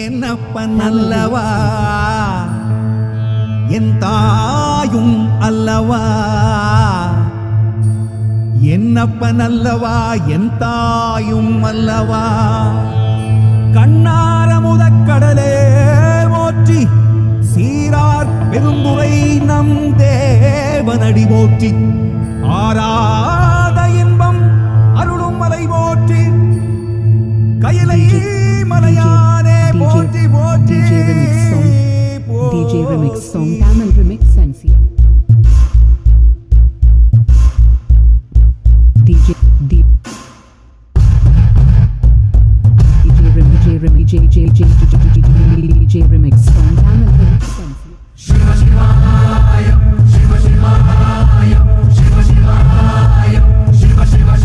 என்னப்பன் அல்லவா என் தாயும் அல்லவா, என்னப்பன் அல்லவா என் தாயும் அல்லவா. கண்ணார முதக்கடலே போற்றி, சீரார் பெரும்புரை நம் தேவனடி போற்றி, ஆராத இன்பம் அருளும் மலை போற்றி, கையிலை மலையானே போற்றி போற்றி. DJ Remix song Tamil Remix Sensi DJ Remix song Tamil Remix Sensi. Shiva Shivaya, Shiva Shivaya, Shiva Shivaya, Shiva Shivaya.